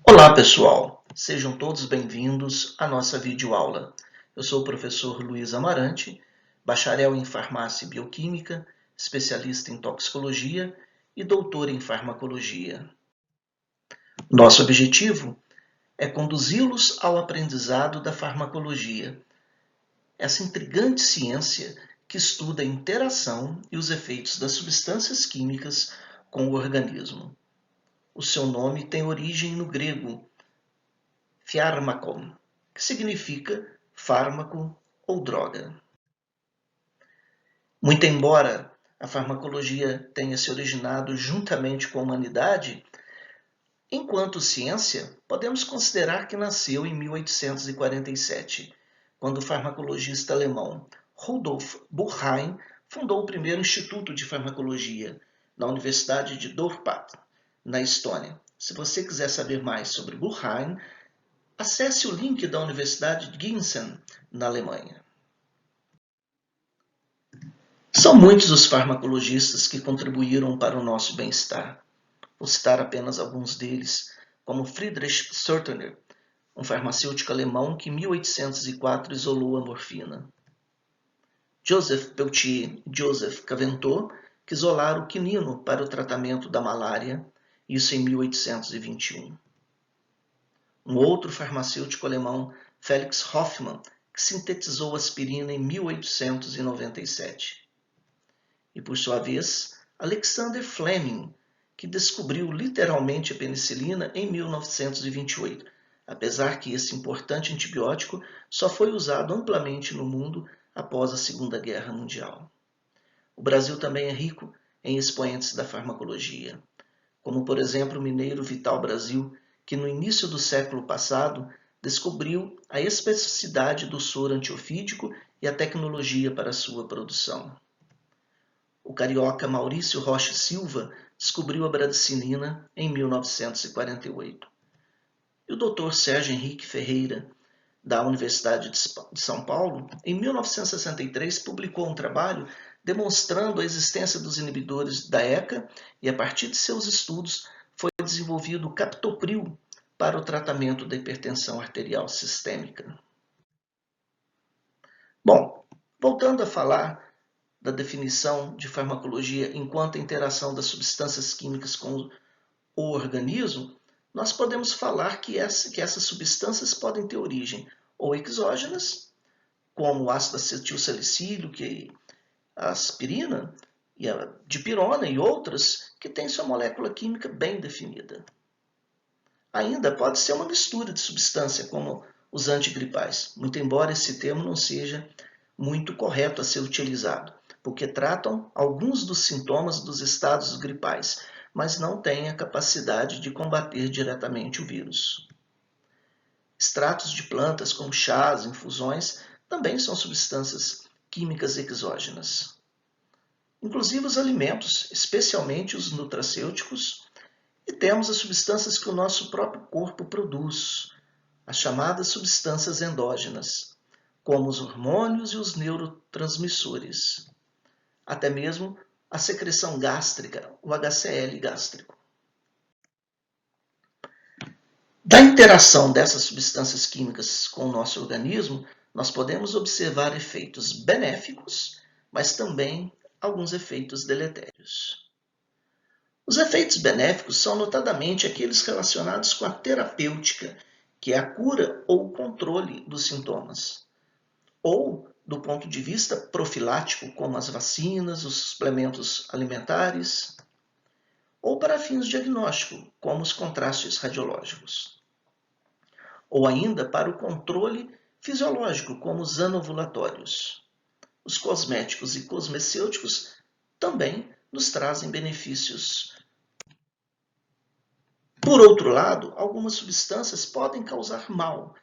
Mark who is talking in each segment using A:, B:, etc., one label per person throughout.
A: Olá pessoal, sejam todos bem-vindos à nossa videoaula. Eu sou o professor Luiz Amarante, bacharel em Farmácia e Bioquímica, especialista em toxicologia e doutor em farmacologia. Nosso objetivo é conduzi-los ao aprendizado da farmacologia, essa intrigante ciência que estuda a interação e os efeitos das substâncias químicas com o organismo. O seu nome tem origem no grego Pharmakon, que significa fármaco ou droga. Muito embora a farmacologia tenha se originado juntamente com a humanidade, enquanto ciência, podemos considerar que nasceu em 1847, quando o farmacologista alemão Rudolf Buchheim fundou o primeiro Instituto de Farmacologia na Universidade de Dorpat, na Estônia. Se você quiser saber mais sobre Buchheim, acesse o link da Universidade de Gießen, na Alemanha. São muitos os farmacologistas que contribuíram para o nosso bem-estar. Vou citar apenas alguns deles, como Friedrich Sörtner, um farmacêutico alemão que em 1804 isolou a morfina. Joseph Peltier e Joseph Caventou, que isolaram o quinino para o tratamento da malária, isso em 1821. Um outro farmacêutico alemão, Felix Hoffmann, que sintetizou aspirina em 1897. E, por sua vez, Alexander Fleming, que descobriu literalmente a penicilina em 1928, apesar que esse importante antibiótico só foi usado amplamente no mundo após a Segunda Guerra Mundial. O Brasil também é rico em expoentes da farmacologia, como, por exemplo, o mineiro Vital Brasil, que no início do século passado descobriu a especificidade do soro antiofídico e a tecnologia para sua produção. O carioca Maurício Rocha Silva descobriu a bradicinina em 1948. E o Dr. Sérgio Henrique Ferreira, da Universidade de São Paulo, em 1963 publicou um trabalho demonstrando a existência dos inibidores da ECA e, a partir de seus estudos, foi desenvolvido o captopril para o tratamento da hipertensão arterial sistêmica. Bom, voltando a falar da definição de farmacologia enquanto a interação das substâncias químicas com o organismo, nós podemos falar que essas substâncias podem ter origem ou exógenas, como o ácido acetilsalicílico, a aspirina, e a dipirona e outras que têm sua molécula química bem definida. Ainda pode ser uma mistura de substância, como os antigripais, muito embora esse termo não seja muito correto a ser utilizado, porque tratam alguns dos sintomas dos estados gripais, mas não têm a capacidade de combater diretamente o vírus. Extratos de plantas, como chás, infusões, também são substâncias químicas exógenas. Inclusive os alimentos, especialmente os nutracêuticos, e temos as substâncias que o nosso próprio corpo produz, as chamadas substâncias endógenas, como os hormônios e os neurotransmissores. Até mesmo a secreção gástrica, o HCl gástrico. Da interação dessas substâncias químicas com o nosso organismo, nós podemos observar efeitos benéficos, mas também alguns efeitos deletérios. Os efeitos benéficos são notadamente aqueles relacionados com a terapêutica, que é a cura ou o controle dos sintomas, ou do ponto de vista profilático, como as vacinas, os suplementos alimentares, ou para fins diagnósticos, como os contrastes radiológicos, ou ainda para o controle fisiológico, como os anovulatórios. Os cosméticos e cosmecêuticos também nos trazem benefícios. Por outro lado, algumas substâncias podem causar mal,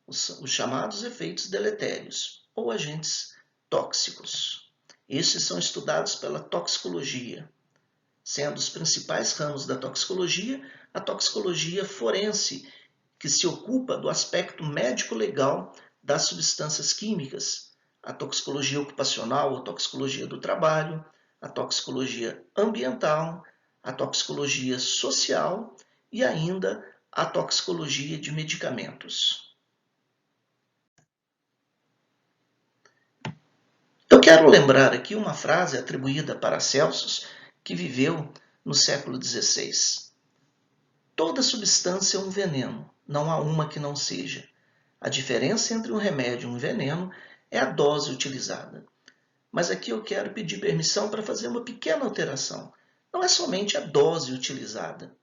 A: os chamados efeitos deletérios, ou agentes tóxicos. Estes são estudados pela toxicologia, sendo os principais ramos da toxicologia a toxicologia forense, que se ocupa do aspecto médico-legal das substâncias químicas, a toxicologia ocupacional, a toxicologia do trabalho, a toxicologia ambiental, a toxicologia social e ainda à toxicologia de medicamentos. Eu quero lembrar aqui uma frase atribuída para Celsus, que viveu no século XVI. Toda substância é um veneno, não há uma que não seja. A diferença entre um remédio e um veneno é a dose utilizada. Mas aqui eu quero pedir permissão para fazer uma pequena alteração. Não é somente a dose utilizada,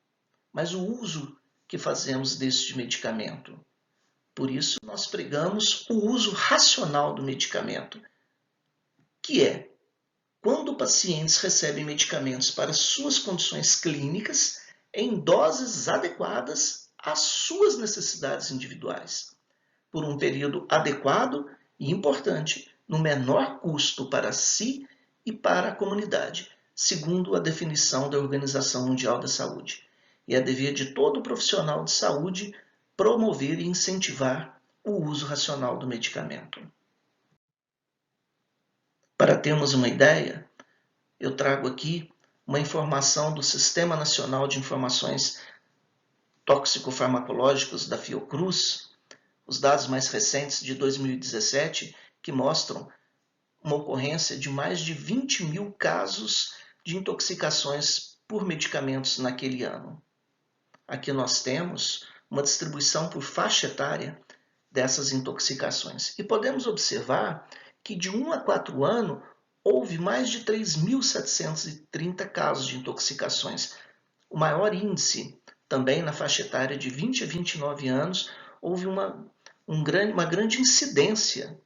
A: mas o uso que fazemos deste medicamento. Por isso, nós pregamos o uso racional do medicamento, que é quando pacientes recebem medicamentos para suas condições clínicas em doses adequadas às suas necessidades individuais, por um período adequado e importante, no menor custo para si e para a comunidade, segundo a definição da Organização Mundial da Saúde. E é dever de todo profissional de saúde promover e incentivar o uso racional do medicamento. Para termos uma ideia, eu trago aqui uma informação do Sistema Nacional de Informações Tóxico-Farmacológicas da Fiocruz, os dados mais recentes de 2017, que mostram uma ocorrência de mais de 20 mil casos de intoxicações por medicamentos naquele ano. Aqui nós temos uma distribuição por faixa etária dessas intoxicações. E podemos observar que de 1 a 4 anos houve mais de 3.730 casos de intoxicações. O maior índice, também na faixa etária de 20 a 29 anos, houve uma grande incidência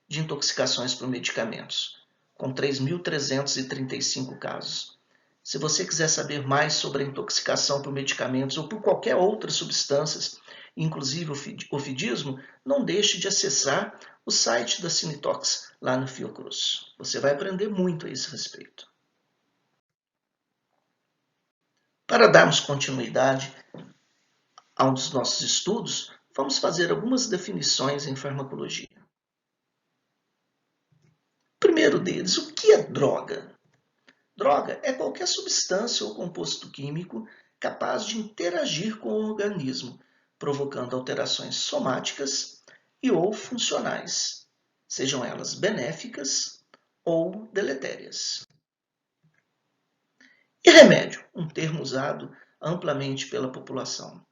A: de intoxicações por medicamentos, com 3.335 casos. Se você quiser saber mais sobre a intoxicação por medicamentos ou por qualquer outra substância, inclusive o ofidismo, não deixe de acessar o site da Cinetox lá no Fiocruz. Você vai aprender muito a esse respeito. Para darmos continuidade a um dos nossos estudos, vamos fazer algumas definições em farmacologia. Primeiro deles, o que é droga? Droga é qualquer substância ou composto químico capaz de interagir com o organismo, provocando alterações somáticas e ou funcionais, sejam elas benéficas ou deletérias. E remédio, um termo usado amplamente pela população.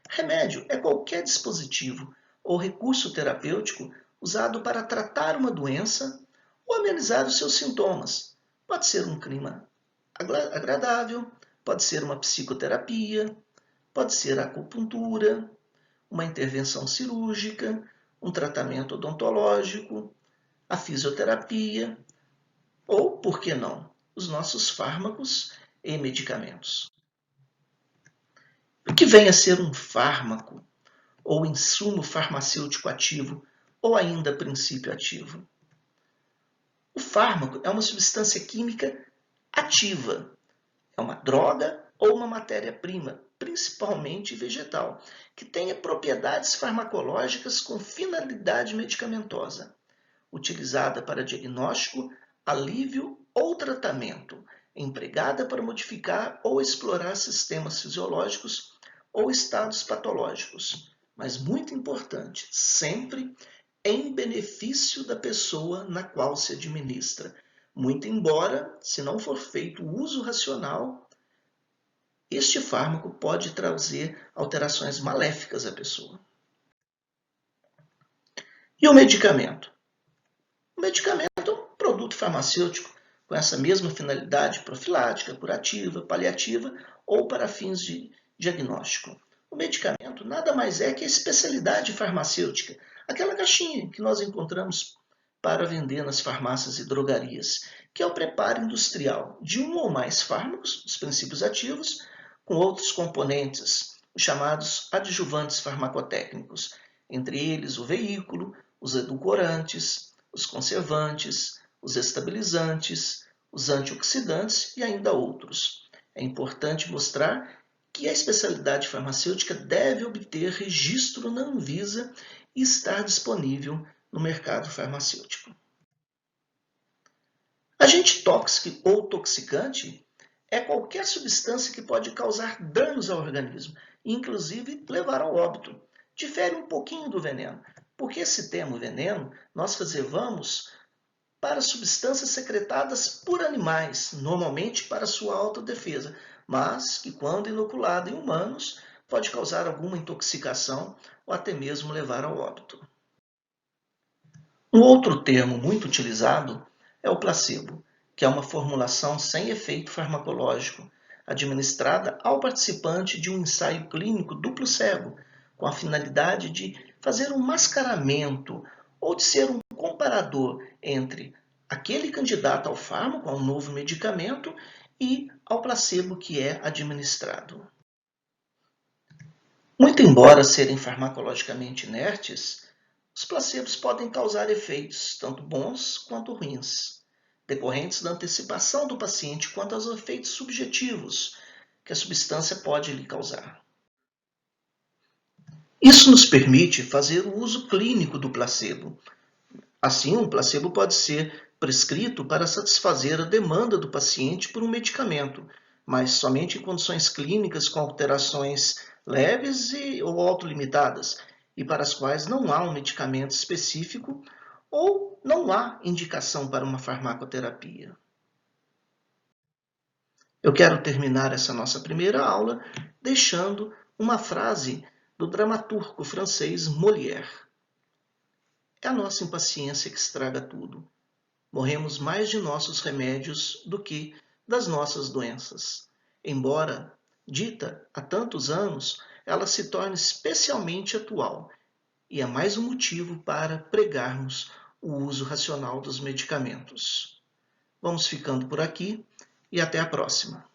A: Remédio é qualquer dispositivo ou recurso terapêutico usado para tratar uma doença ou amenizar os seus sintomas. Pode ser um clima agradável, pode ser uma psicoterapia, pode ser a acupuntura, uma intervenção cirúrgica, um tratamento odontológico, a fisioterapia ou, por que não, os nossos fármacos e medicamentos. O que vem a ser um fármaco, ou insumo farmacêutico ativo, ou ainda princípio ativo? O fármaco é uma substância química ativa, é uma droga ou uma matéria-prima, principalmente vegetal, que tenha propriedades farmacológicas com finalidade medicamentosa, utilizada para diagnóstico, alívio ou tratamento, empregada para modificar ou explorar sistemas fisiológicos ou estados patológicos, mas muito importante, sempre em benefício da pessoa na qual se administra, muito embora, se não for feito o uso racional, este fármaco pode trazer alterações maléficas à pessoa. E o medicamento? O medicamento é um produto farmacêutico com essa mesma finalidade profilática, curativa, paliativa ou para fins de diagnóstico. O medicamento nada mais é que a especialidade farmacêutica, aquela caixinha que nós encontramos para vender nas farmácias e drogarias, que é o preparo industrial de um ou mais fármacos, os princípios ativos, com outros componentes, os chamados adjuvantes farmacotécnicos, entre eles o veículo, os edulcorantes, os conservantes, os estabilizantes, os antioxidantes e ainda outros. É importante mostrar que a especialidade farmacêutica deve obter registro na Anvisa e estar disponível no mercado farmacêutico. Agente tóxico ou toxicante é qualquer substância que pode causar danos ao organismo, inclusive levar ao óbito. Difere um pouquinho do veneno, porque esse termo veneno nós reservamos para substâncias secretadas por animais, normalmente para sua autodefesa, mas que, quando inoculada em humanos, pode causar alguma intoxicação ou até mesmo levar ao óbito. Um outro termo muito utilizado é o placebo, que é uma formulação sem efeito farmacológico, administrada ao participante de um ensaio clínico duplo cego, com a finalidade de fazer um mascaramento ou de ser um comparador entre aquele candidato ao fármaco, ao novo medicamento, e ao placebo que é administrado. Muito embora serem farmacologicamente inertes, os placebos podem causar efeitos tanto bons quanto ruins, decorrentes da antecipação do paciente quanto aos efeitos subjetivos que a substância pode lhe causar. Isso nos permite fazer o uso clínico do placebo. Assim, um placebo pode ser prescrito para satisfazer a demanda do paciente por um medicamento, mas somente em condições clínicas com alterações leves ou autolimitadas, e para as quais não há um medicamento específico ou não há indicação para uma farmacoterapia. Eu quero terminar essa nossa primeira aula deixando uma frase do dramaturgo francês Molière. É a nossa impaciência que estraga tudo. Morremos mais de nossos remédios do que das nossas doenças. Embora dita há tantos anos, ela se torna especialmente atual e é mais um motivo para pregarmos o uso racional dos medicamentos. Vamos ficando por aqui e até a próxima.